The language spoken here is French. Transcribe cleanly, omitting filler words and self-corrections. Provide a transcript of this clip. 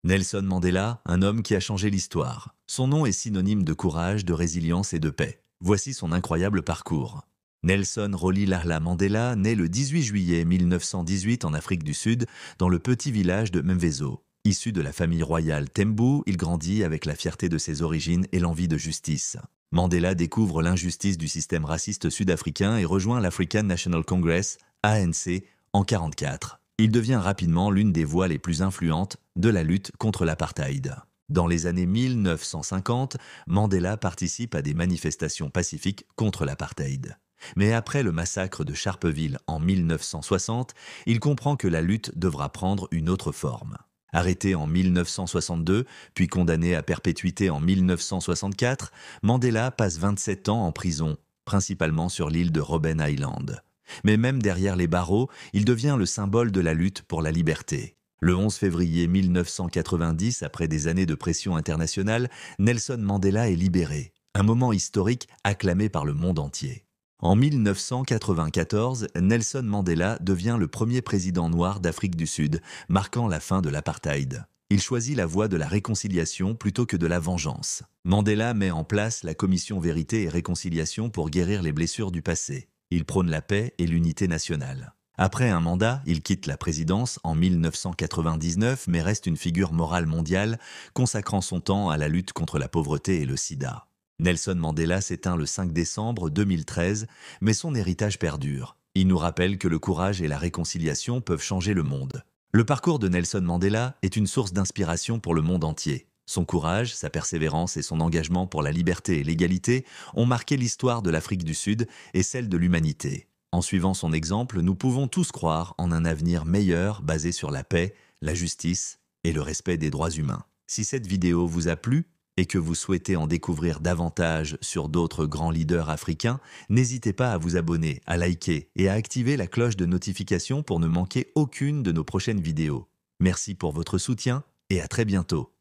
Nelson Mandela, un homme qui a changé l'histoire. Son nom est synonyme de courage, de résilience et de paix. Voici son incroyable parcours. Nelson Rolihlahla Mandela naît le 18 juillet 1918 en Afrique du Sud, dans le petit village de Mvezo. Issu de la famille royale Tembu, il grandit avec la fierté de ses origines et l'envie de justice. Mandela découvre l'injustice du système raciste sud-africain et rejoint l'African National Congress, ANC, en 1944. Il devient rapidement l'une des voix les plus influentes de la lutte contre l'apartheid. Dans les années 1950, Mandela participe à des manifestations pacifiques contre l'apartheid. Mais après le massacre de Sharpeville en 1960, il comprend que la lutte devra prendre une autre forme. Arrêté en 1962, puis condamné à perpétuité en 1964, Mandela passe 27 ans en prison, principalement sur l'île de Robben Island. Mais même derrière les barreaux, il devient le symbole de la lutte pour la liberté. Le 11 février 1990, après des années de pression internationale, Nelson Mandela est libéré. Un moment historique acclamé par le monde entier. En 1994, Nelson Mandela devient le premier président noir d'Afrique du Sud, marquant la fin de l'apartheid. Il choisit la voie de la réconciliation plutôt que de la vengeance. Mandela met en place la commission Vérité et Réconciliation pour guérir les blessures du passé. Il prône la paix et l'unité nationale. Après un mandat, il quitte la présidence en 1999 mais reste une figure morale mondiale, consacrant son temps à la lutte contre la pauvreté et le sida. Nelson Mandela s'éteint le 5 décembre 2013, mais son héritage perdure. Il nous rappelle que le courage et la réconciliation peuvent changer le monde. Le parcours de Nelson Mandela est une source d'inspiration pour le monde entier. Son courage, sa persévérance et son engagement pour la liberté et l'égalité ont marqué l'histoire de l'Afrique du Sud et celle de l'humanité. En suivant son exemple, nous pouvons tous croire en un avenir meilleur basé sur la paix, la justice et le respect des droits humains. Si cette vidéo vous a plu, et que vous souhaitez en découvrir davantage sur d'autres grands leaders africains, n'hésitez pas à vous abonner, à liker et à activer la cloche de notification pour ne manquer aucune de nos prochaines vidéos. Merci pour votre soutien et à très bientôt.